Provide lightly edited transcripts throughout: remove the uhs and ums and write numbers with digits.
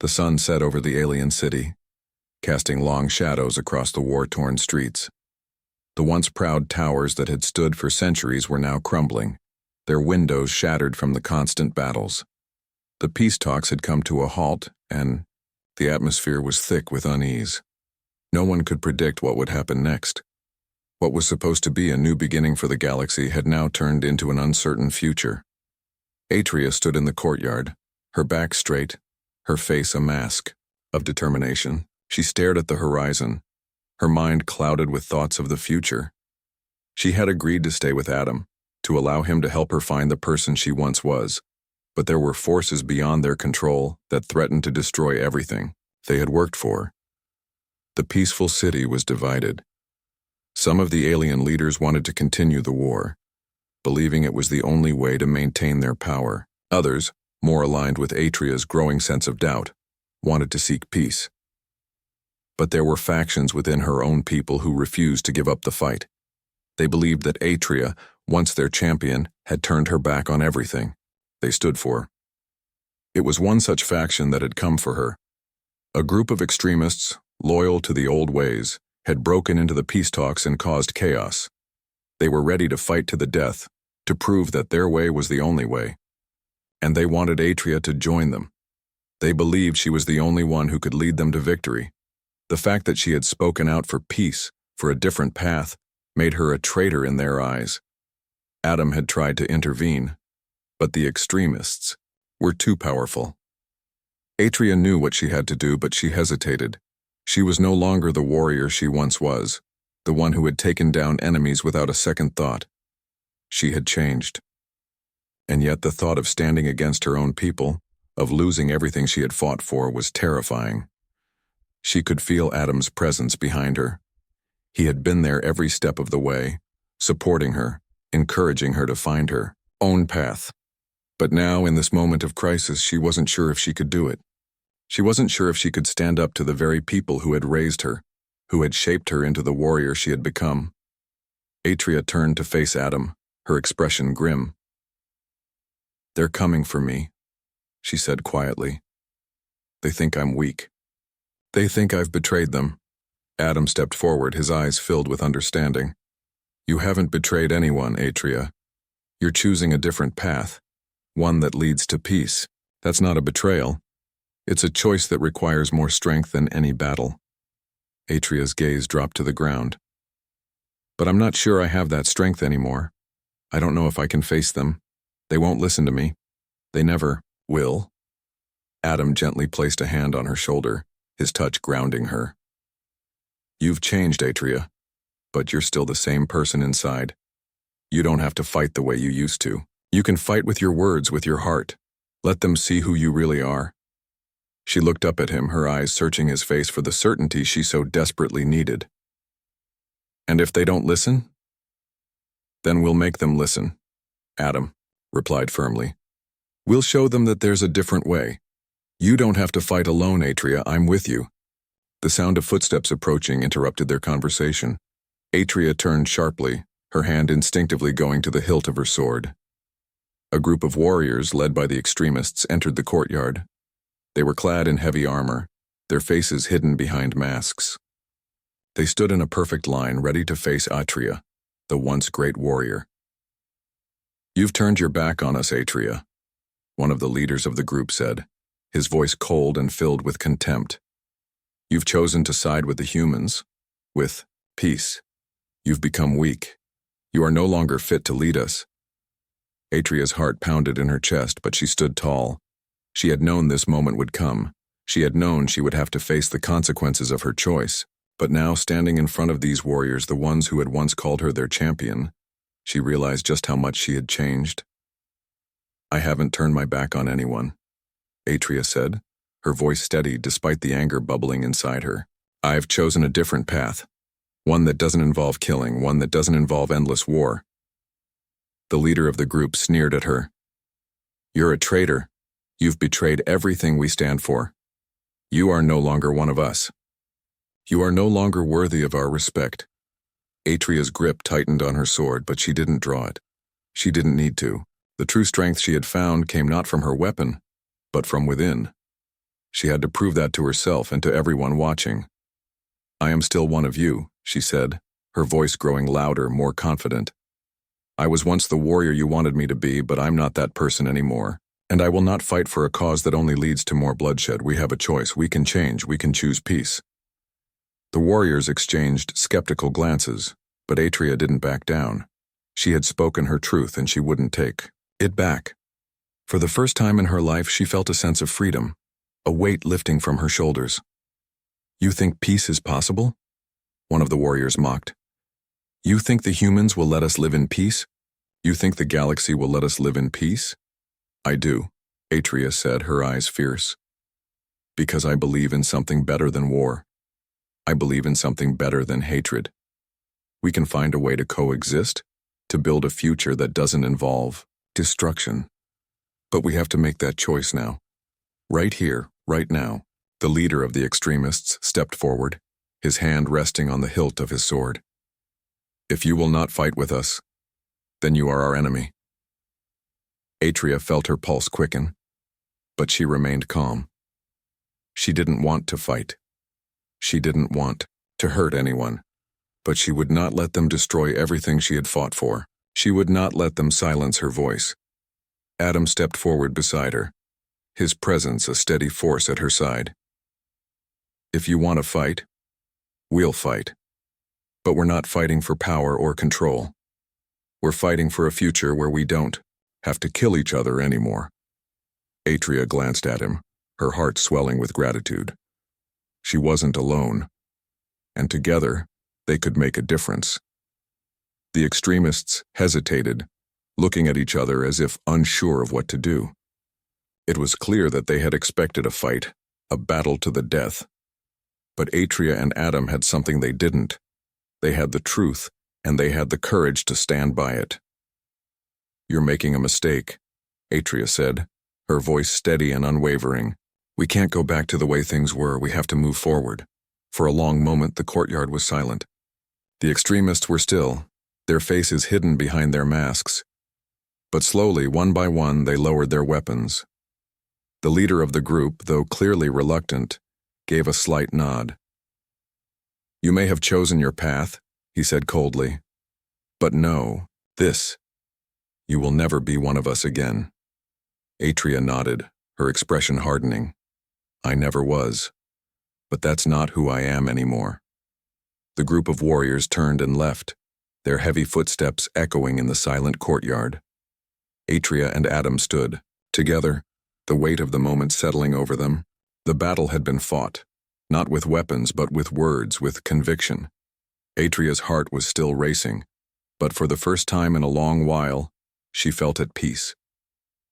The sun set over the alien city, casting long shadows across the war-torn streets. The once proud towers that had stood for centuries were now crumbling, their windows shattered from the constant battles. The peace talks had come to a halt, and the atmosphere was thick with unease. No one could predict what would happen next. What was supposed to be a new beginning for the galaxy had now turned into an uncertain future. Atria stood in the courtyard, her back straight, her face a mask of determination. She stared at the horizon, her mind clouded with thoughts of the future. She had agreed to stay with Adam, to allow him to help her find the person she once was, but there were forces beyond their control that threatened to destroy everything they had worked for. The peaceful city was divided. Some of the alien leaders wanted to continue the war, believing it was the only way to maintain their power. Others, more aligned with Atria's growing sense of doubt, wanted to seek peace. But there were factions within her own people who refused to give up the fight. They believed that Atria, once their champion, had turned her back on everything they stood for. It was one such faction that had come for her. A group of extremists, loyal to the old ways, had broken into the peace talks and caused chaos. They were ready to fight to the death, to prove that their way was the only way. And they wanted Atria to join them. They believed she was the only one who could lead them to victory. The fact that she had spoken out for peace, for a different path, made her a traitor in their eyes. Adam had tried to intervene, but the extremists were too powerful. Atria knew what she had to do, but she hesitated. She was no longer the warrior she once was, the one who had taken down enemies without a second thought. She had changed. And yet the thought of standing against her own people, of losing everything she had fought for, was terrifying. She could feel Adam's presence behind her. He had been there every step of the way, supporting her, encouraging her to find her own path. But now, in this moment of crisis, she wasn't sure if she could do it. She wasn't sure if she could stand up to the very people who had raised her, who had shaped her into the warrior she had become. Atria turned to face Adam, her expression grim. "They're coming for me," she said quietly. "They think I'm weak. They think I've betrayed them." Adam stepped forward, his eyes filled with understanding. "You haven't betrayed anyone, Atria. You're choosing a different path, one that leads to peace. That's not a betrayal. It's a choice that requires more strength than any battle." Atria's gaze dropped to the ground. "But I'm not sure I have that strength anymore. I don't know if I can face them. They won't listen to me. They never will." Adam gently placed a hand on her shoulder, his touch grounding her. "You've changed, Atria, but you're still the same person inside. You don't have to fight the way you used to. You can fight with your words, with your heart. Let them see who you really are." She looked up at him, her eyes searching his face for the certainty she so desperately needed. "And if they don't listen? Then we'll make them listen," Adam replied firmly. "We'll show them that there's a different way. You don't have to fight alone, Atria. I'm with you." The sound of footsteps approaching interrupted their conversation. Atria turned sharply, her hand instinctively going to the hilt of her sword. A group of warriors, led by the extremists, entered the courtyard. They were clad in heavy armor, their faces hidden behind masks. They stood in a perfect line, ready to face Atria, the once great warrior. "You've turned your back on us, Atria," one of the leaders of the group said, his voice cold and filled with contempt. "You've chosen to side with the humans, with peace. You've become weak. You are no longer fit to lead us." Atria's heart pounded in her chest, but she stood tall. She had known this moment would come. She had known she would have to face the consequences of her choice. But now, standing in front of these warriors, the ones who had once called her their champion, she realized just how much she had changed. "I haven't turned my back on anyone," Atria said, her voice steady despite the anger bubbling inside her. "I've chosen a different path, one that doesn't involve killing, one that doesn't involve endless war." The leader of the group sneered at her. "You're a traitor. You've betrayed everything we stand for. You are no longer one of us. You are no longer worthy of our respect." Atria's grip tightened on her sword, but she didn't draw it. She didn't need to. The true strength she had found came not from her weapon, but from within. She had to prove that to herself and to everyone watching. "I am still one of you," she said, her voice growing louder, more confident. "I was once the warrior you wanted me to be, but I'm not that person anymore. And I will not fight for a cause that only leads to more bloodshed. We have a choice. We can change. We can choose peace." The warriors exchanged skeptical glances, but Atria didn't back down. She had spoken her truth and she wouldn't take it back. For the first time in her life, she felt a sense of freedom, a weight lifting from her shoulders. "You think peace is possible?" one of the warriors mocked. "You think the humans will let us live in peace? You think the galaxy will let us live in peace?" "I do," Atria said, her eyes fierce. "Because I believe in something better than war. I believe in something better than hatred. We can find a way to coexist, to build a future that doesn't involve destruction. But we have to make that choice now. Right here, right now." The leader of the extremists stepped forward, his hand resting on the hilt of his sword. "If you will not fight with us, then you are our enemy." Atria felt her pulse quicken, but she remained calm. She didn't want to fight. She didn't want to hurt anyone, but she would not let them destroy everything she had fought for. She would not let them silence her voice. Adam stepped forward beside her, his presence a steady force at her side. "If you want to fight, we'll fight. But we're not fighting for power or control. We're fighting for a future where we don't have to kill each other anymore." Atria glanced at him, her heart swelling with gratitude. She wasn't alone, and together they could make a difference. The extremists hesitated, looking at each other as if unsure of what to do. It was clear that they had expected a fight, a battle to the death. But Atria and Adam had something they didn't. They had the truth, and they had the courage to stand by it. "You're making a mistake," Atria said, her voice steady and unwavering. "We can't go back to the way things were. We have to move forward." For a long moment, the courtyard was silent. The extremists were still, their faces hidden behind their masks. But slowly, one by one, they lowered their weapons. The leader of the group, though clearly reluctant, gave a slight nod. "You may have chosen your path," he said coldly. "But no, this. You will never be one of us again." Atria nodded, her expression hardening. "I never was. But that's not who I am anymore." The group of warriors turned and left, their heavy footsteps echoing in the silent courtyard. Atria and Adam stood, together, the weight of the moment settling over them. The battle had been fought, not with weapons but with words, with conviction. Atria's heart was still racing, but for the first time in a long while, she felt at peace.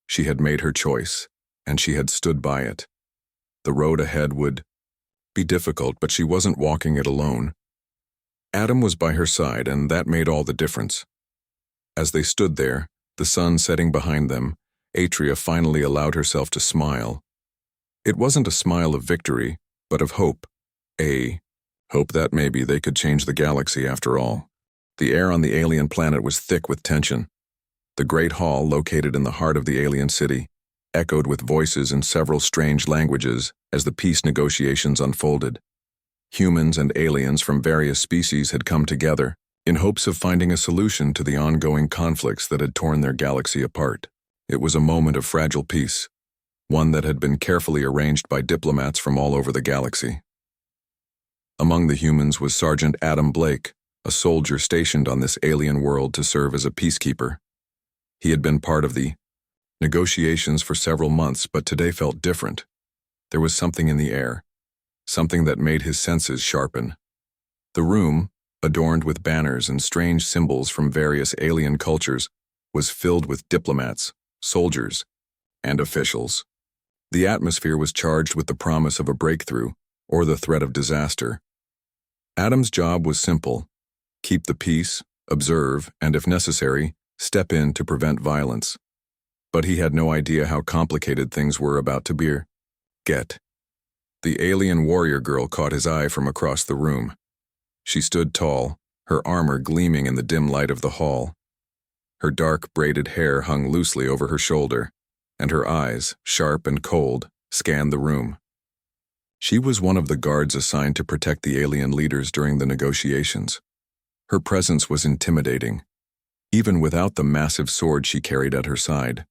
She had made her choice, and she had stood by it. The road ahead would be difficult, but she wasn't walking it alone. Adam was by her side, and that made all the difference. As they stood there, the sun setting behind them, Atria finally allowed herself to smile. It wasn't a smile of victory, but of hope. A hope that maybe they could change the galaxy after all. The air on the alien planet was thick with tension. The great hall, located in the heart of the alien city, echoed with voices in several strange languages as the peace negotiations unfolded. Humans and aliens from various species had come together in hopes of finding a solution to the ongoing conflicts that had torn their galaxy apart. It was a moment of fragile peace, one that had been carefully arranged by diplomats from all over the galaxy. Among the humans was Sergeant Adam Blake, a soldier stationed on this alien world to serve as a peacekeeper. He had been part of the negotiations for several months, but today felt different. There was something in the air, something that made his senses sharpen. The room, adorned with banners and strange symbols from various alien cultures, was filled with diplomats, soldiers, and officials. The atmosphere was charged with the promise of a breakthrough or the threat of disaster. Adam's job was simple: keep the peace, observe, and if necessary, step in to prevent violence. But he had no idea how complicated things were about to get. The alien warrior girl caught his eye from across the room. She stood tall, her armor gleaming in the dim light of the hall. Her dark braided hair hung loosely over her shoulder, and her eyes, sharp and cold, scanned the room. She was one of the guards assigned to protect the alien leaders during the negotiations. Her presence was intimidating, even without the massive sword she carried at her side.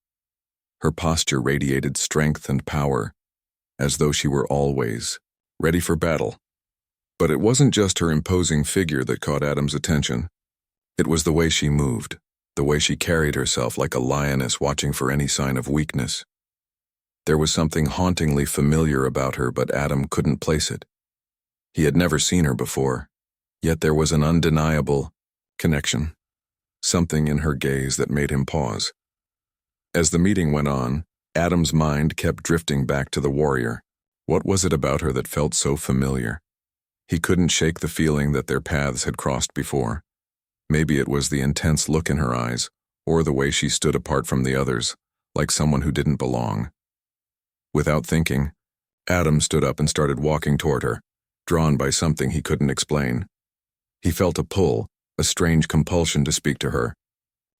Her posture radiated strength and power, as though she were always ready for battle. But it wasn't just her imposing figure that caught Adam's attention. It was the way she moved, the way she carried herself like a lioness watching for any sign of weakness. There was something hauntingly familiar about her, but Adam couldn't place it. He had never seen her before, yet there was an undeniable connection, something in her gaze that made him pause. As the meeting went on, Adam's mind kept drifting back to the warrior. What was it about her that felt so familiar? He couldn't shake the feeling that their paths had crossed before. Maybe it was the intense look in her eyes, or the way she stood apart from the others, like someone who didn't belong. Without thinking, Adam stood up and started walking toward her, drawn by something he couldn't explain. He felt a pull, a strange compulsion to speak to her.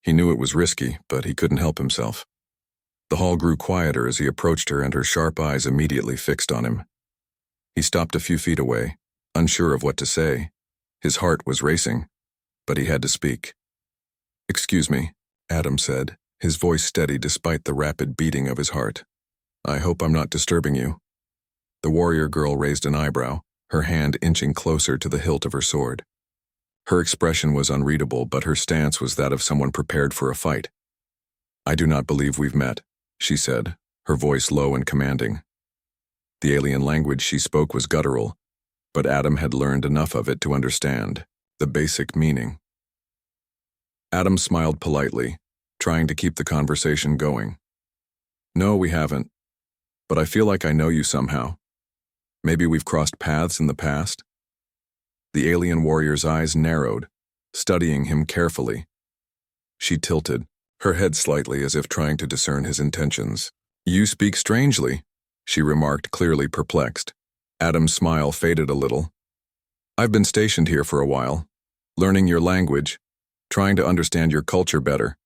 He knew it was risky, but he couldn't help himself. The hall grew quieter as he approached her, and her sharp eyes immediately fixed on him. He stopped a few feet away, unsure of what to say. His heart was racing, but he had to speak. "Excuse me," Adam said, his voice steady despite the rapid beating of his heart. "I hope I'm not disturbing you." The warrior girl raised an eyebrow, her hand inching closer to the hilt of her sword. Her expression was unreadable, but her stance was that of someone prepared for a fight. "I do not believe we've met," she said, her voice low and commanding. The alien language she spoke was guttural, but Adam had learned enough of it to understand the basic meaning. Adam smiled politely, trying to keep the conversation going. "No, we haven't, but I feel like I know you somehow. Maybe we've crossed paths in the past?" The alien warrior's eyes narrowed, studying him carefully. She tilted, her head slightly as if trying to discern his intentions. "You speak strangely," she remarked, clearly perplexed. Adam's smile faded a little. "I've been stationed here for a while, learning your language, trying to understand your culture better."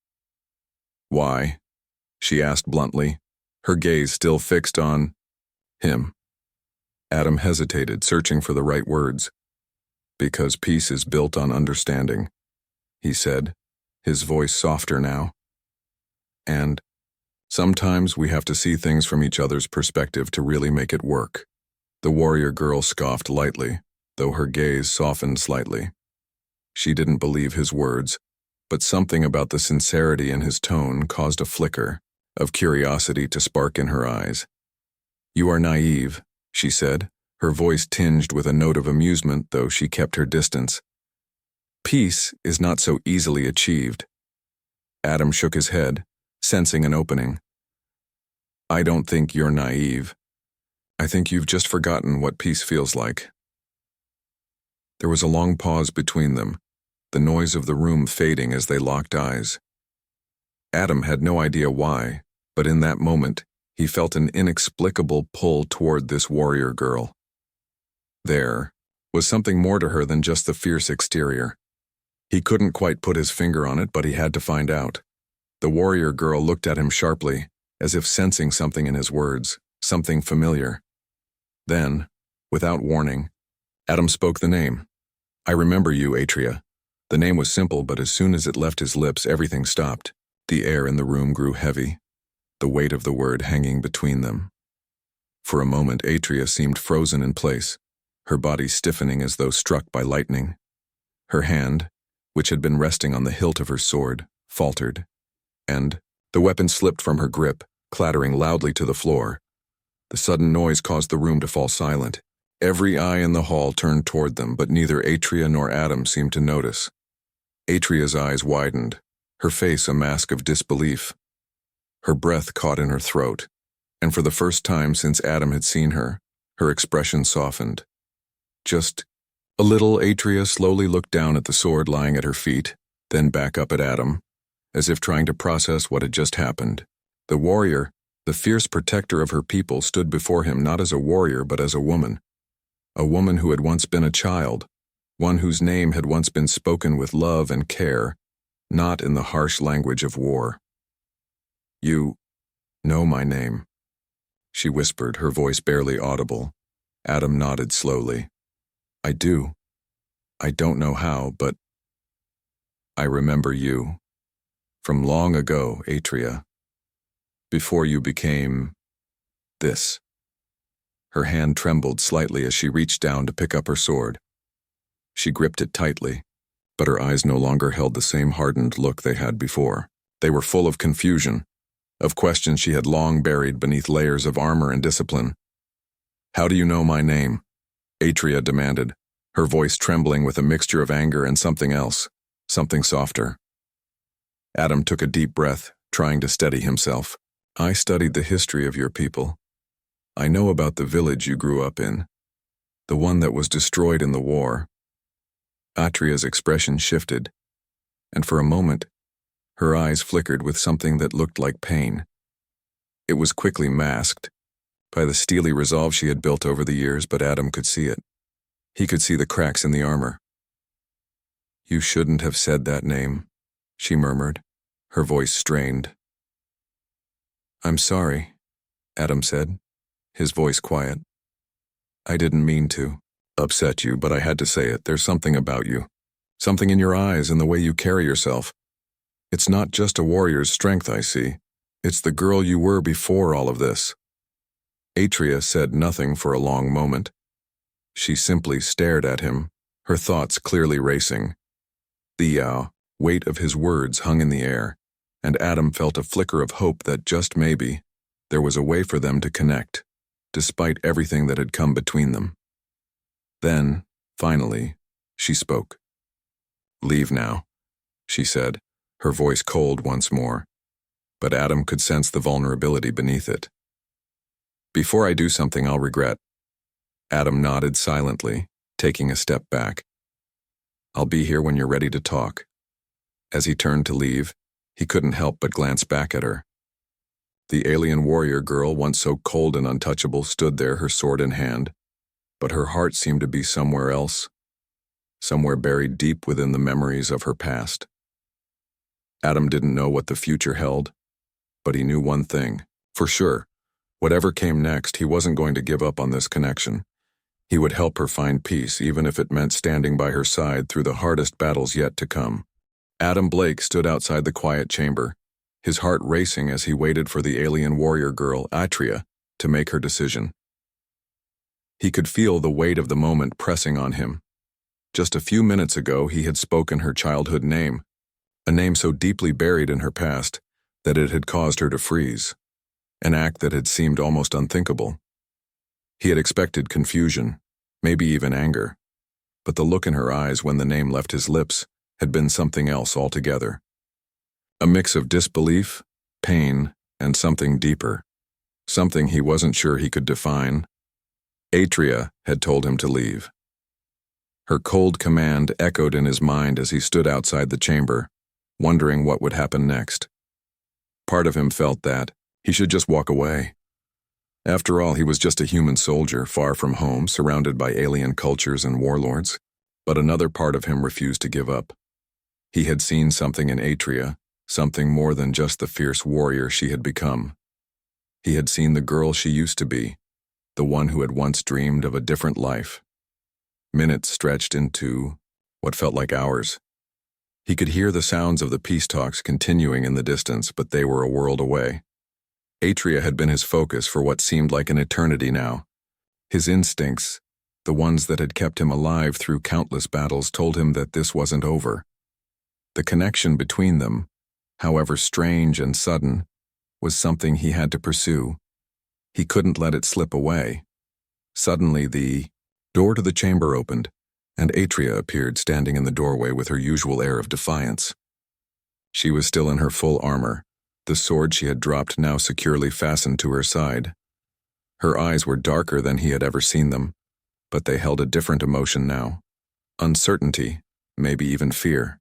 "Why?" she asked bluntly, her gaze still fixed on him. Adam hesitated, searching for the right words. "Because peace is built on understanding," he said, his voice softer now. "And sometimes we have to see things from each other's perspective to really make it work." The warrior girl scoffed lightly, though her gaze softened slightly. She didn't believe his words, but something about the sincerity in his tone caused a flicker of curiosity to spark in her eyes. "You are naive," she said, her voice tinged with a note of amusement, though she kept her distance. "Peace is not so easily achieved." Adam shook his head, sensing an opening. "I don't think you're naive. I think you've just forgotten what peace feels like." There was a long pause between them, the noise of the room fading as they locked eyes. Adam had no idea why, but in that moment, he felt an inexplicable pull toward this warrior girl. There was something more to her than just the fierce exterior. He couldn't quite put his finger on it, but he had to find out. The warrior girl looked at him sharply, as if sensing something in his words, something familiar. Then, without warning, Adam spoke the name. "I remember you, Atria." The name was simple, but as soon as it left his lips, everything stopped. The air in the room grew heavy, the weight of the word hanging between them. For a moment, Atria seemed frozen in place, her body stiffening as though struck by lightning. Her hand, which had been resting on the hilt of her sword, faltered, and the weapon slipped from her grip, clattering loudly to the floor. The sudden noise caused the room to fall silent. Every eye in the hall turned toward them, but neither Atria nor Adam seemed to notice. Atria's eyes widened, her face a mask of disbelief. Her breath caught in her throat, and for the first time since Adam had seen her, her expression softened. Just a little. Atria slowly looked down at the sword lying at her feet, then back up at Adam, as if trying to process what had just happened. The warrior, the fierce protector of her people, stood before him not as a warrior but as a woman who had once been a child, one whose name had once been spoken with love and care, not in the harsh language of war. "You know my name," she whispered, her voice barely audible. Adam nodded slowly. I do. I don't know how, but I remember you. From long ago, Atria. Before you became this. Her hand trembled slightly as she reached down to pick up her sword. She gripped it tightly, but her eyes no longer held the same hardened look they had before. They were full of confusion, of questions she had long buried beneath layers of armor and discipline. How do you know my name? Atria demanded, her voice trembling with a mixture of anger and something else, something softer. Adam took a deep breath, trying to steady himself. I studied the history of your people. I know about the village you grew up in, the one that was destroyed in the war. Atria's expression shifted, and for a moment, her eyes flickered with something that looked like pain. It was quickly masked by the steely resolve she had built over the years, but Adam could see it. He could see the cracks in the armor. You shouldn't have said that name, she murmured, her voice strained. I'm sorry, Adam said, his voice quiet. I didn't mean to upset you, but I had to say it. There's something about you. Something in your eyes and the way you carry yourself. It's not just a warrior's strength I see. It's the girl you were before all of this. Atria said nothing for a long moment. She simply stared at him, her thoughts clearly racing. The weight of his words hung in the air, and Adam felt a flicker of hope that just maybe there was a way for them to connect, despite everything that had come between them. Then, finally, she spoke. Leave now, she said, her voice cold once more, but Adam could sense the vulnerability beneath it. Before I do something I'll regret. Adam nodded silently, taking a step back. I'll be here when you're ready to talk. As he turned to leave, he couldn't help but glance back at her. The alien warrior girl, once so cold and untouchable, stood there, her sword in hand, but her heart seemed to be somewhere else, somewhere buried deep within the memories of her past. Adam didn't know what the future held, but he knew one thing, for sure. Whatever came next, he wasn't going to give up on this connection. He would help her find peace, even if it meant standing by her side through the hardest battles yet to come. Adam Blake stood outside the quiet chamber, his heart racing as he waited for the alien warrior girl, Atria, to make her decision. He could feel the weight of the moment pressing on him. Just a few minutes ago, he had spoken her childhood name, a name so deeply buried in her past that it had caused her to freeze, an act that had seemed almost unthinkable. He had expected confusion, maybe even anger, but the look in her eyes when the name left his lips had been something else altogether. A mix of disbelief, pain, and something deeper, something he wasn't sure he could define. Atria had told him to leave. Her cold command echoed in his mind as he stood outside the chamber, wondering what would happen next. Part of him felt that he should just walk away. After all, he was just a human soldier, far from home, surrounded by alien cultures and warlords. But another part of him refused to give up. He had seen something in Atria, something more than just the fierce warrior she had become. He had seen the girl she used to be, the one who had once dreamed of a different life. Minutes stretched into what felt like hours. He could hear the sounds of the peace talks continuing in the distance, but they were a world away. Atria had been his focus for what seemed like an eternity now. His instincts, the ones that had kept him alive through countless battles, told him that this wasn't over. The connection between them, however strange and sudden, was something he had to pursue. He couldn't let it slip away. Suddenly, the door to the chamber opened, and Atria appeared standing in the doorway with her usual air of defiance. She was still in her full armor, the sword she had dropped now securely fastened to her side. Her eyes were darker than he had ever seen them, but they held a different emotion now. Uncertainty, maybe even fear.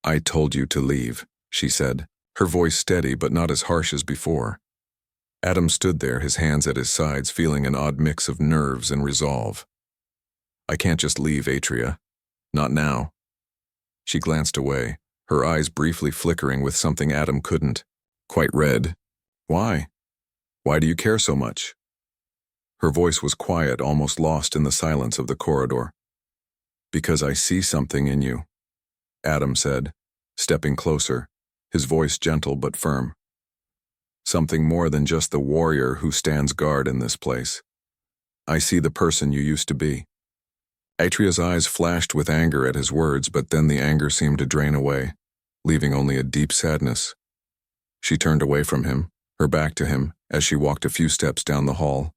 I told you to leave, she said, her voice steady but not as harsh as before. Adam stood there, his hands at his sides, feeling an odd mix of nerves and resolve. I can't just leave, Atria. Not now. She glanced away, her eyes briefly flickering with something Adam couldn't quite read. Why? Why do you care so much? Her voice was quiet, almost lost in the silence of the corridor. "Because I see something in you," Adam said, stepping closer, his voice gentle but firm. "Something more than just the warrior who stands guard in this place. I see the person you used to be." Atria's eyes flashed with anger at his words, but then the anger seemed to drain away, leaving only a deep sadness. She turned away from him, her back to him, as she walked a few steps down the hall.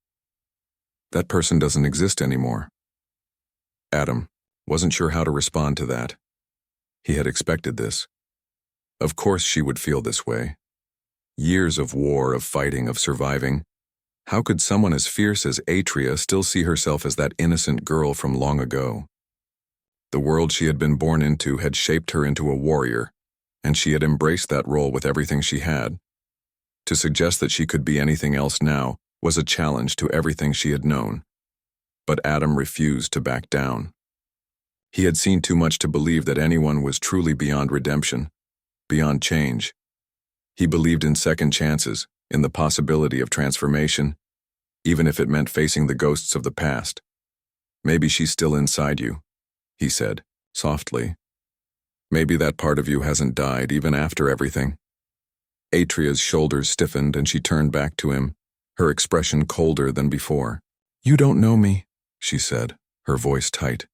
"That person doesn't exist anymore." Adam wasn't sure how to respond to that. He had expected this. Of course she would feel this way. Years of war, of fighting, of surviving. How could someone as fierce as Atria still see herself as that innocent girl from long ago? The world she had been born into had shaped her into a warrior, and she had embraced that role with everything she had. To suggest that she could be anything else now was a challenge to everything she had known. But Adam refused to back down. He had seen too much to believe that anyone was truly beyond redemption, beyond change. He believed in second chances, in the possibility of transformation, even if it meant facing the ghosts of the past. "Maybe she's still inside you," he said, softly. "Maybe that part of you hasn't died even after everything." Atria's shoulders stiffened and she turned back to him, her expression colder than before. "You don't know me," she said, her voice tight.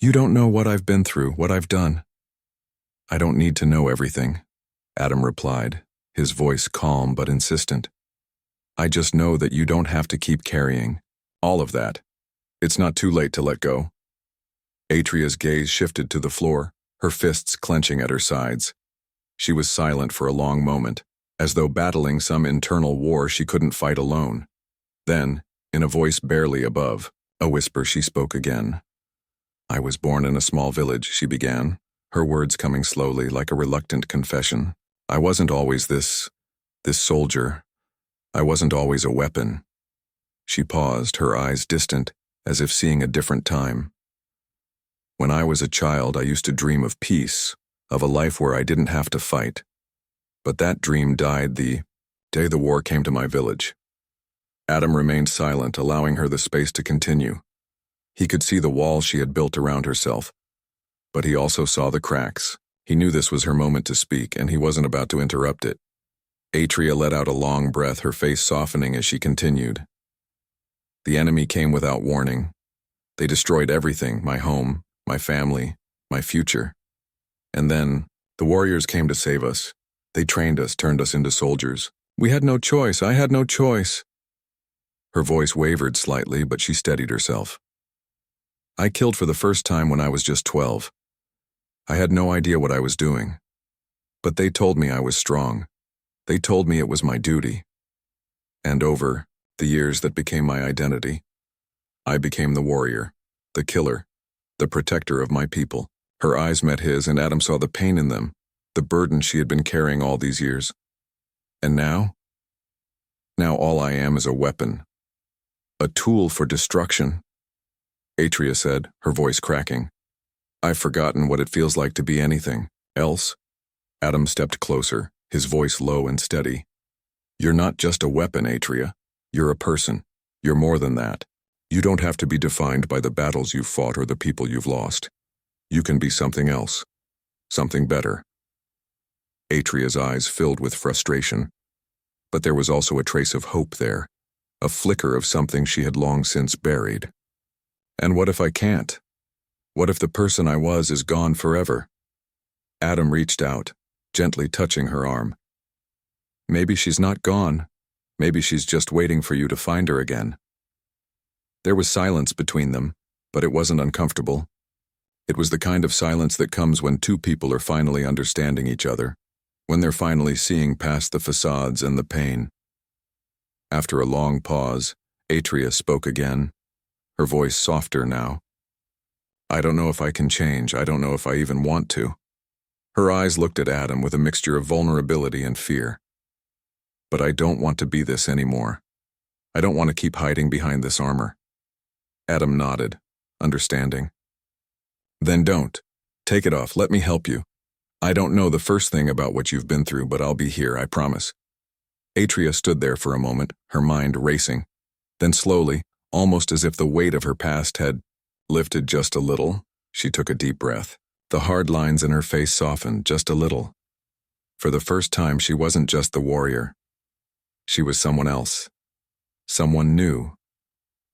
"You don't know what I've been through, what I've done." "I don't need to know everything," Adam replied, his voice calm but insistent. "I just know that you don't have to keep carrying all of that. It's not too late to let go." Atria's gaze shifted to the floor, her fists clenching at her sides. She was silent for a long moment, as though battling some internal war she couldn't fight alone. Then, in a voice barely above a whisper, she spoke again. "I was born in a small village," she began, her words coming slowly like a reluctant confession. "I wasn't always this soldier. I wasn't always a weapon." She paused, her eyes distant, as if seeing a different time. "When I was a child, I used to dream of peace, of a life where I didn't have to fight. But that dream died the day the war came to my village." Adam remained silent, allowing her the space to continue. He could see the wall she had built around herself, but he also saw the cracks. He knew this was her moment to speak, and he wasn't about to interrupt it. Atria let out a long breath, her face softening as she continued. "The enemy came without warning. They destroyed everything, my home, my family, my future. And then, the warriors came to save us. They trained us, turned us into soldiers. We had no choice. I had no choice." Her voice wavered slightly, but she steadied herself. "I killed for the first time when I was just 12. I had no idea what I was doing. But they told me I was strong. They told me it was my duty. And over the years that became my identity, I became the warrior, the killer, the protector of my people." Her eyes met his, and Adam saw the pain in them, the burden she had been carrying all these years. "And now? Now all I am is a weapon, a tool for destruction," Atria said, her voice cracking. "I've forgotten what it feels like to be anything else." Adam stepped closer, his voice low and steady. "You're not just a weapon, Atria. You're a person. You're more than that. You don't have to be defined by the battles you've fought or the people you've lost. You can be something else, something better." Atria's eyes filled with frustration, but there was also a trace of hope there, a flicker of something she had long since buried. "And what if I can't? What if the person I was is gone forever?" Adam reached out, gently touching her arm. "Maybe she's not gone. Maybe she's just waiting for you to find her again." There was silence between them, but it wasn't uncomfortable. It was the kind of silence that comes when two people are finally understanding each other, when they're finally seeing past the facades and the pain. After a long pause, Atria spoke again, her voice softer now. "I don't know if I can change. I don't know if I even want to." Her eyes looked at Adam with a mixture of vulnerability and fear. "But I don't want to be this anymore. I don't want to keep hiding behind this armor." Adam nodded, understanding. "Then don't. Take it off. Let me help you. I don't know the first thing about what you've been through, but I'll be here, I promise." Atria stood there for a moment, her mind racing. Then slowly, Almost as if the weight of her past had lifted just a little. She took a deep breath. The hard lines in her face softened just a little. For the first time, she wasn't just the warrior. She was someone else. Someone new.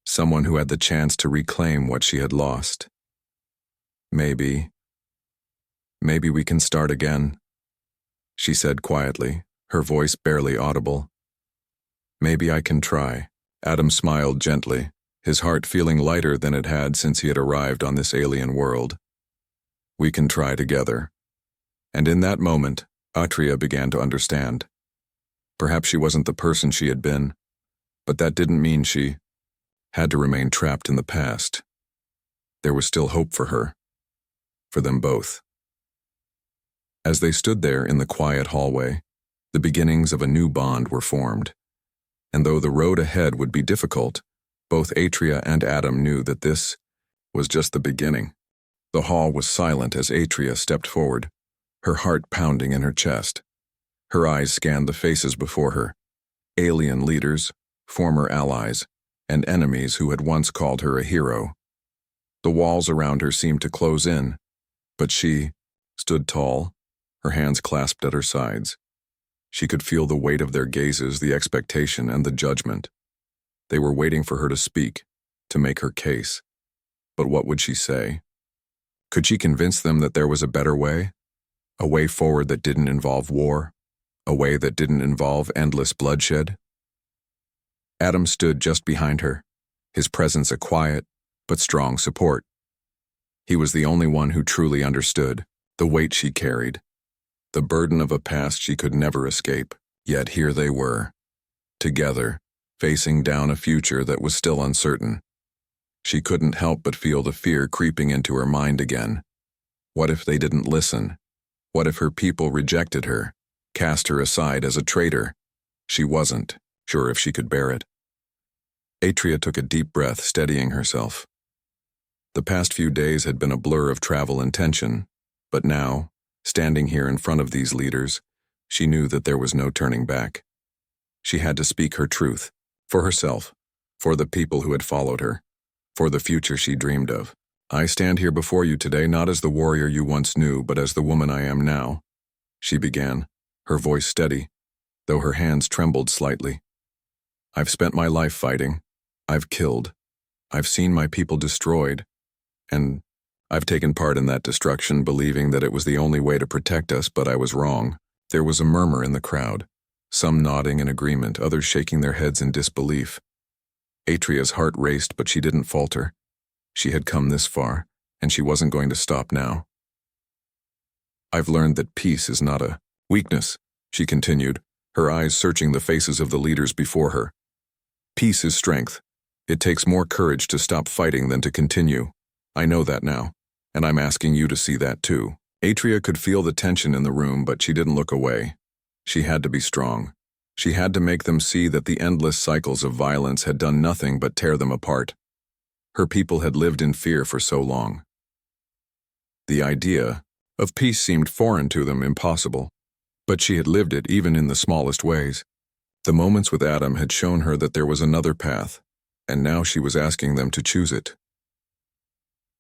Someone who had the chance to reclaim what she had lost. Maybe we can start again, she said quietly, her voice barely audible. Maybe I can try. Adam smiled gently, his heart feeling lighter than it had since he had arrived on this alien world. We can try together. And in that moment, Atria began to understand. Perhaps she wasn't the person she had been, but that didn't mean she had to remain trapped in the past. There was still hope for her, for them both. As they stood there in the quiet hallway, the beginnings of a new bond were formed. And though the road ahead would be difficult, both Atria and Adam knew that this was just the beginning. The hall was silent as Atria stepped forward, her heart pounding in her chest. Her eyes scanned the faces before her, alien leaders, former allies, and enemies who had once called her a hero. The walls around her seemed to close in, but she stood tall, her hands clasped at her sides. She could feel the weight of their gazes, the expectation, and the judgment. They were waiting for her to speak, to make her case. But what would she say? Could she convince them that there was a better way? A way forward that didn't involve war? A way that didn't involve endless bloodshed? Adam stood just behind her, his presence a quiet but strong support. He was the only one who truly understood the weight she carried, the burden of a past she could never escape. Yet here they were, together, facing down a future that was still uncertain. She couldn't help but feel the fear creeping into her mind again. What if they didn't listen? What if her people rejected her, cast her aside as a traitor? She wasn't sure if she could bear it. Atria took a deep breath, steadying herself. The past few days had been a blur of travel and tension, but now, standing here in front of these leaders, she knew that there was no turning back. She had to speak her truth, for herself, for the people who had followed her, for the future she dreamed of. I stand here before you today not as the warrior you once knew, but as the woman I am now, she began, her voice steady, though her hands trembled slightly. I've spent my life fighting. I've killed. I've seen my people destroyed. And I've taken part in that destruction, believing that it was the only way to protect us, but I was wrong. There was a murmur in the crowd, some nodding in agreement, others shaking their heads in disbelief. Atria's heart raced, but she didn't falter. She had come this far, and she wasn't going to stop now. I've learned that peace is not a weakness, she continued, her eyes searching the faces of the leaders before her. Peace is strength. It takes more courage to stop fighting than to continue. I know that now, and I'm asking you to see that too. Atria could feel the tension in the room, but she didn't look away. She had to be strong. She had to make them see that the endless cycles of violence had done nothing but tear them apart. Her people had lived in fear for so long. The idea of peace seemed foreign to them, impossible, but she had lived it even in the smallest ways. The moments with Adam had shown her that there was another path, and now she was asking them to choose it.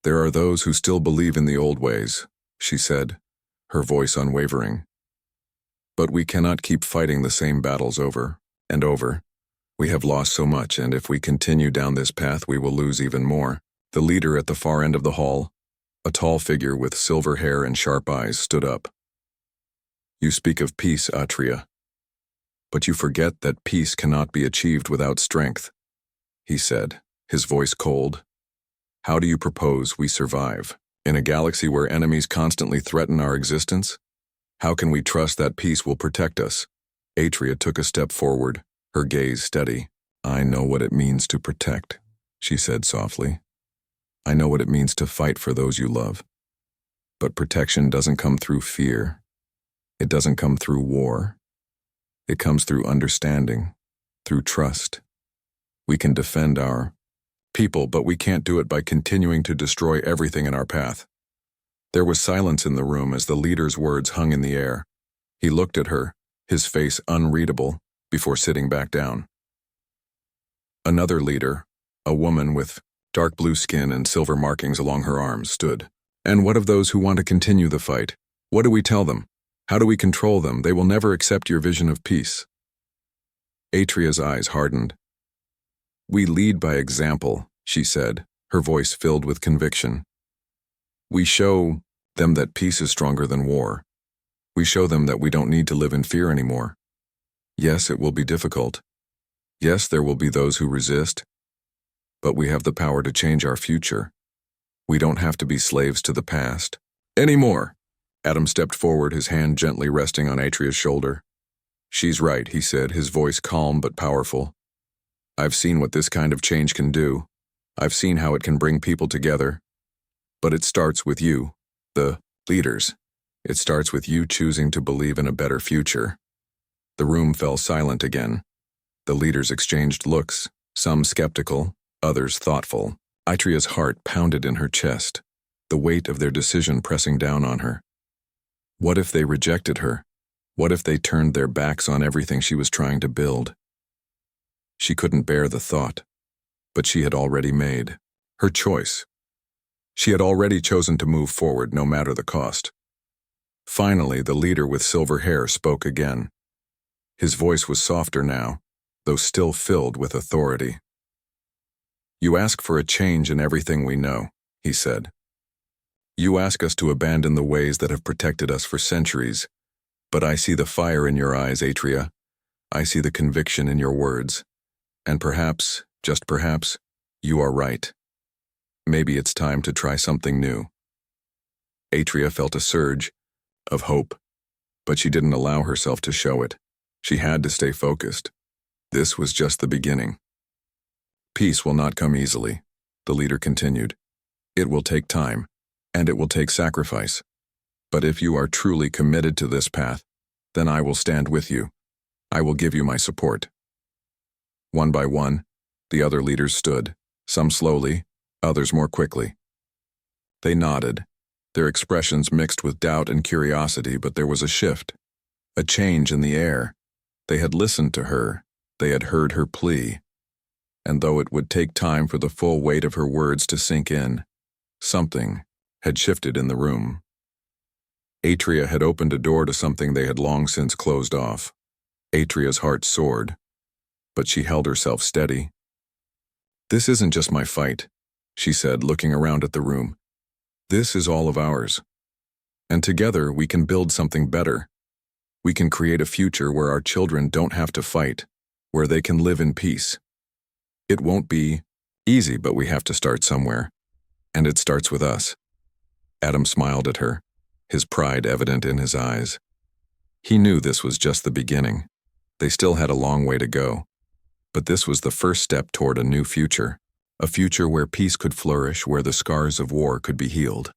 There are those who still believe in the old ways, she said, her voice unwavering. But we cannot keep fighting the same battles over and over. We have lost so much, and if we continue down this path, we will lose even more. The leader at the far end of the hall, a tall figure with silver hair and sharp eyes, stood up. You speak of peace, Atria, but you forget that peace cannot be achieved without strength, he said, his voice cold. How do you propose we survive? In a galaxy where enemies constantly threaten our existence? How can we trust that peace will protect us? Atria took a step forward, her gaze steady. I know what it means to protect, she said softly. I know what it means to fight for those you love. But protection doesn't come through fear. It doesn't come through war. It comes through understanding, through trust. We can defend our people, but we can't do it by continuing to destroy everything in our path. There was silence in the room as the leader's words hung in the air. He looked at her, his face unreadable, before sitting back down. Another leader, A woman with dark blue skin and silver markings along her arms stood. And what of those who want to continue the fight? What do we tell them? How do we control them? They will never accept your vision of peace. Atria's eyes hardened. We lead by example, she said, her voice filled with conviction. We show them that peace is stronger than war. We show them that we don't need to live in fear anymore. Yes, it will be difficult. Yes, there will be those who resist. But we have the power to change our future. We don't have to be slaves to the past anymore. Adam stepped forward, his hand gently resting on Atria's shoulder. She's right, he said, his voice calm but powerful. I've seen what this kind of change can do. I've seen how it can bring people together. But it starts with you, the leaders. It starts with you choosing to believe in a better future. The room fell silent again. The leaders exchanged looks, some skeptical, others thoughtful. Atria's heart pounded in her chest, the weight of their decision pressing down on her. What if they rejected her? What if they turned their backs on everything she was trying to build? She couldn't bear the thought, but she had already made her choice. She had already chosen to move forward no matter the cost. Finally, the leader with silver hair spoke again. His voice was softer now, though still filled with authority. You ask for a change in everything we know, he said. You ask us to abandon the ways that have protected us for centuries, but I see the fire in your eyes, Atria. I see the conviction in your words. And perhaps, just perhaps, you are right. Maybe it's time to try something new. Atria felt a surge of hope, but she didn't allow herself to show it. She had to stay focused. This was just the beginning. Peace will not come easily, the leader continued. It will take time, and it will take sacrifice. But if you are truly committed to this path, then I will stand with you. I will give you my support. One by one, the other leaders stood, some slowly, others more quickly. They nodded, their expressions mixed with doubt and curiosity, but there was a shift, a change in the air. They had listened to her, they had heard her plea. And though it would take time for the full weight of her words to sink in, something had shifted in the room. Atria had opened a door to something they had long since closed off. Atria's heart soared, but she held herself steady. This isn't just my fight, she said, looking around at the room. This is all of ours. And together we can build something better. We can create a future where our children don't have to fight, where they can live in peace. It won't be easy, but we have to start somewhere. And it starts with us. Adam smiled at her, his pride evident in his eyes. He knew this was just the beginning. They still had a long way to go. But this was the first step toward a new future, a future where peace could flourish, where the scars of war could be healed.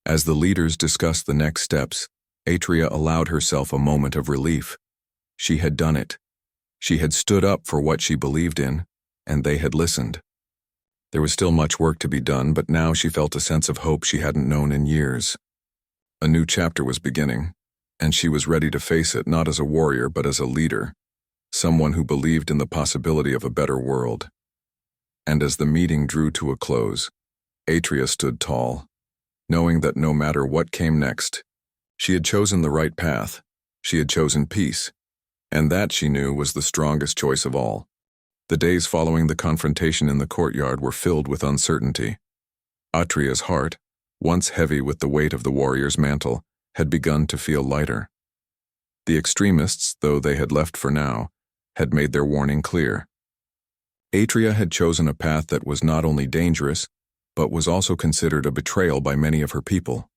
As the leaders discussed the next steps, Atria allowed herself a moment of relief. She had done it. She had stood up for what she believed in, and they had listened. There was still much work to be done, but now she felt a sense of hope she hadn't known in years. A new chapter was beginning, and she was ready to face it not as a warrior but as a leader, someone who believed in the possibility of a better world. And as the meeting drew to a close, Atria stood tall, knowing that no matter what came next, she had chosen the right path. She had chosen peace, and that, she knew, was the strongest choice of all. The days following the confrontation in the courtyard were filled with uncertainty. Atria's heart, once heavy with the weight of the warrior's mantle, had begun to feel lighter. The extremists, though they had left for now, had made their warning clear. Atria had chosen a path that was not only dangerous, but was also considered a betrayal by many of her people.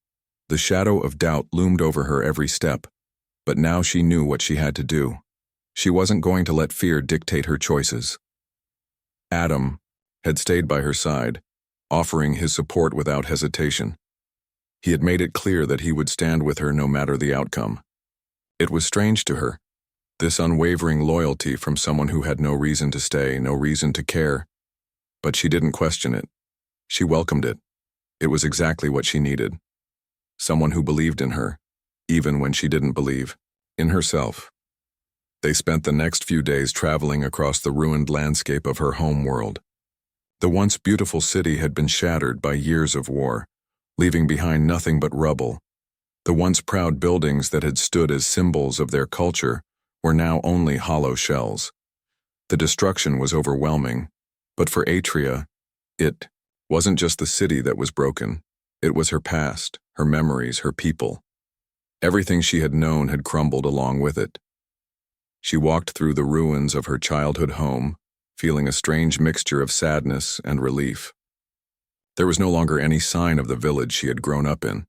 The shadow of doubt loomed over her every step, but now she knew what she had to do. She wasn't going to let fear dictate her choices. Adam had stayed by her side, offering his support without hesitation. He had made it clear that he would stand with her no matter the outcome. It was strange to her, this unwavering loyalty from someone who had no reason to stay, no reason to care. But she didn't question it. She welcomed it. It was exactly what she needed. Someone who believed in her, even when she didn't believe in herself. They spent the next few days traveling across the ruined landscape of her home world. The once beautiful city had been shattered by years of war, leaving behind nothing but rubble. The once proud buildings that had stood as symbols of their culture were now only hollow shells. The destruction was overwhelming, but for Atria, it wasn't just the city that was broken. It was her past, her memories, her people. Everything she had known had crumbled along with it. She walked through the ruins of her childhood home, feeling a strange mixture of sadness and relief. There was no longer any sign of the village she had grown up in.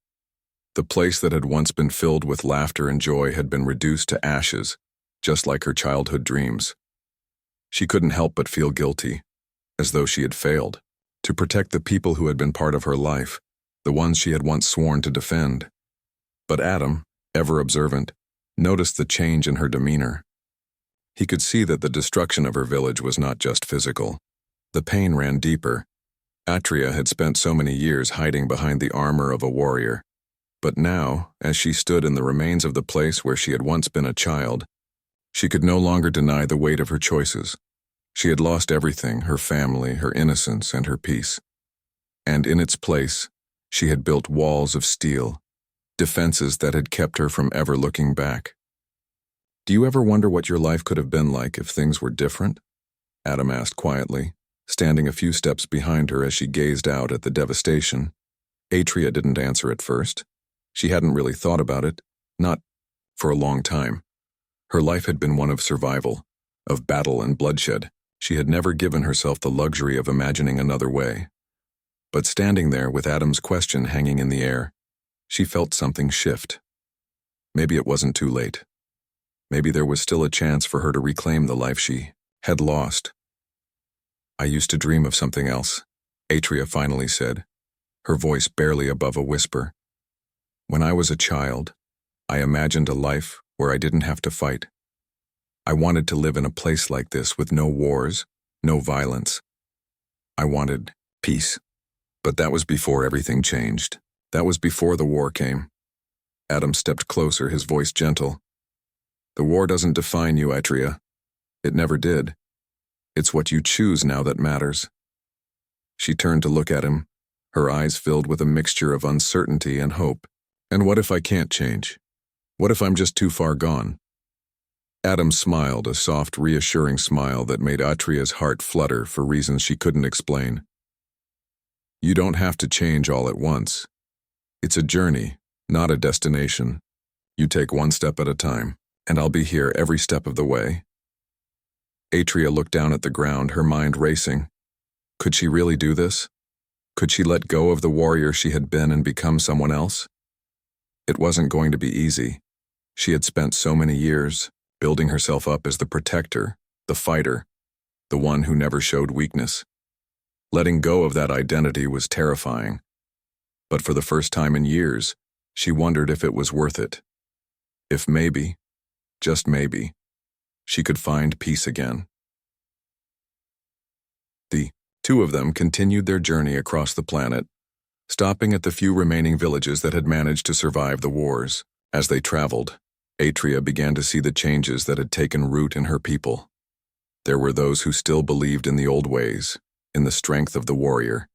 The place that had once been filled with laughter and joy had been reduced to ashes, just like her childhood dreams. She couldn't help but feel guilty, as though she had failed to protect the people who had been part of her life, the ones she had once sworn to defend. But Adam, ever observant, noticed the change in her demeanor. He could see that the destruction of her village was not just physical. The pain ran deeper. Atria had spent so many years hiding behind the armor of a warrior. But now, as she stood in the remains of the place where she had once been a child, she could no longer deny the weight of her choices. She had lost everything, her family, her innocence, and her peace. And in its place, she had built walls of steel, defenses that had kept her from ever looking back. "Do you ever wonder what your life could have been like if things were different?" Adam asked quietly, standing a few steps behind her as she gazed out at the devastation. Atria didn't answer at first. She hadn't really thought about it, not for a long time. Her life had been one of survival, of battle and bloodshed. She had never given herself the luxury of imagining another way. But standing there with Adam's question hanging in the air, she felt something shift. Maybe it wasn't too late. Maybe there was still a chance for her to reclaim the life she had lost. "I used to dream of something else," Atria finally said, her voice barely above a whisper. "When I was a child, I imagined a life where I didn't have to fight. I wanted to live in a place like this with no wars, no violence. I wanted peace. But that was before everything changed. That was before the war came." Adam stepped closer, his voice gentle. "The war doesn't define you, Atria. It never did. It's what you choose now that matters." She turned to look at him, her eyes filled with a mixture of uncertainty and hope. "And what if I can't change? What if I'm just too far gone?" Adam smiled, a soft, reassuring smile that made Atria's heart flutter for reasons she couldn't explain. "You don't have to change all at once. It's a journey, not a destination. You take one step at a time, and I'll be here every step of the way." Atria looked down at the ground, her mind racing. Could she really do this? Could she let go of the warrior she had been and become someone else? It wasn't going to be easy. She had spent so many years building herself up as the protector, the fighter, the one who never showed weakness. Letting go of that identity was terrifying. But for the first time in years, she wondered if it was worth it. If maybe, just maybe, she could find peace again. The two of them continued their journey across the planet, stopping at the few remaining villages that had managed to survive the wars. As they traveled, Atria began to see the changes that had taken root in her people. There were those who still believed in the old ways, in the strength of the warrior,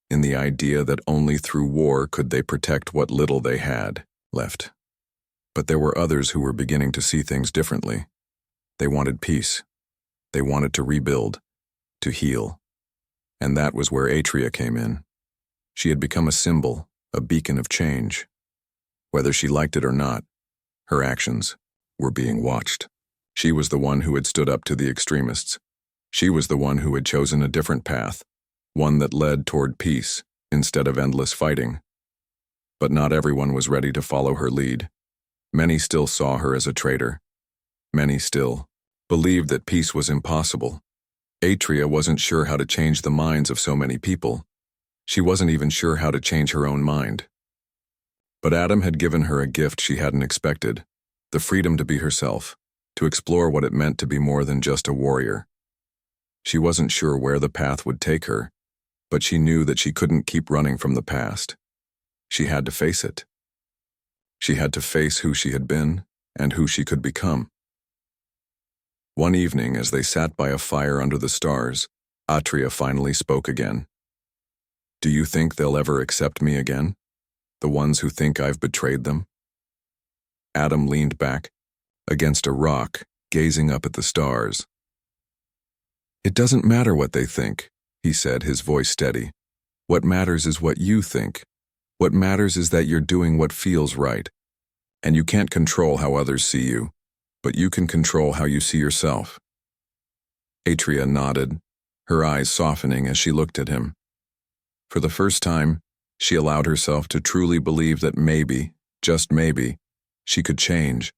in the idea that only through war could they protect what little they had left. But there were others who were beginning to see things differently. They wanted peace. They wanted to rebuild, to heal. And that was where Atria came in. She had become a symbol, a beacon of change. Whether she liked it or not, her actions were being watched. She was the one who had stood up to the extremists. She was the one who had chosen a different path, one that led toward peace instead of endless fighting. But not everyone was ready to follow her lead. Many still saw her as a traitor. Many still believed that peace was impossible. Atria wasn't sure how to change the minds of so many people. She wasn't even sure how to change her own mind. But Adam had given her a gift she hadn't expected, the freedom to be herself, to explore what it meant to be more than just a warrior. She wasn't sure where the path would take her, but she knew that she couldn't keep running from the past. She had to face it. She had to face who she had been and who she could become. One evening, as they sat by a fire under the stars, Atria finally spoke again. Do you think they'll ever accept me again? The ones who think I've betrayed them? Adam leaned back, against a rock, gazing up at the stars. It doesn't matter what they think, he said, his voice steady. What matters is what you think. What matters is that you're doing what feels right. And you can't control how others see you, but you can control how you see yourself. Atria nodded, her eyes softening as she looked at him. For the first time, she allowed herself to truly believe that maybe, just maybe, she could change.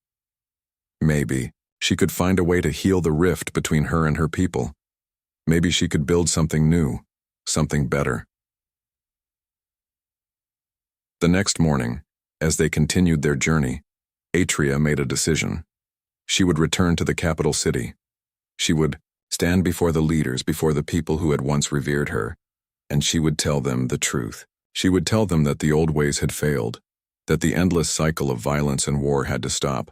Maybe she could find a way to heal the rift between her and her people. Maybe she could build something new, something better. The next morning, as they continued their journey, Atria made a decision. She would return to the capital city. She would stand before the leaders, before the people who had once revered her, and she would tell them the truth. She would tell them that the old ways had failed, that the endless cycle of violence and war had to stop.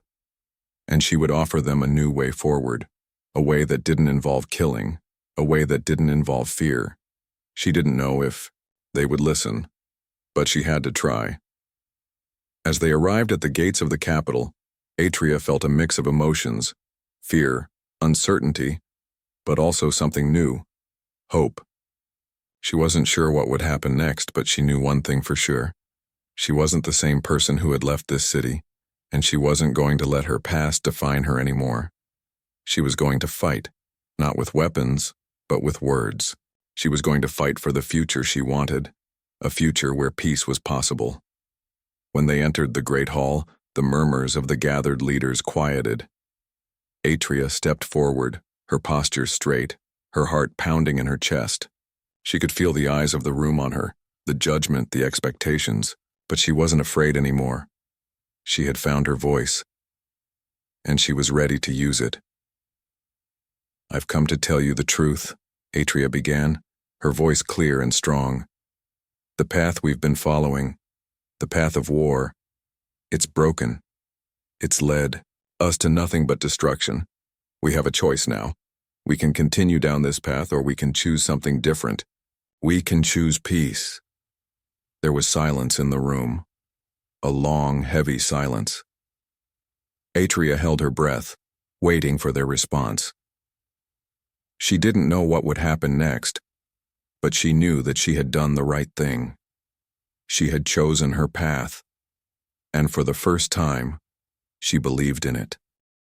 And she would offer them a new way forward, a way that didn't involve killing, a way that didn't involve fear. She didn't know if they would listen, but she had to try. As they arrived at the gates of the capital, Atria felt a mix of emotions, fear, uncertainty, but also something new, hope. She wasn't sure what would happen next, but she knew one thing for sure. She wasn't the same person who had left this city, and she wasn't going to let her past define her anymore. She was going to fight, not with weapons, but with words. She was going to fight for the future she wanted, a future where peace was possible. When they entered the great hall, the murmurs of the gathered leaders quieted. Atria stepped forward, her posture straight, her heart pounding in her chest. She could feel the eyes of the room on her, the judgment, the expectations, but she wasn't afraid anymore. She had found her voice, and she was ready to use it. I've come to tell you the truth, Atria began, her voice clear and strong. The path we've been following, the path of war, it's broken. It's led us to nothing but destruction. We have a choice now. We can continue down this path, or we can choose something different. We can choose peace. There was silence in the room, a long, heavy silence. Atria held her breath, waiting for their response. She didn't know what would happen next, but she knew that she had done the right thing. She had chosen her path, and for the first time, she believed in it.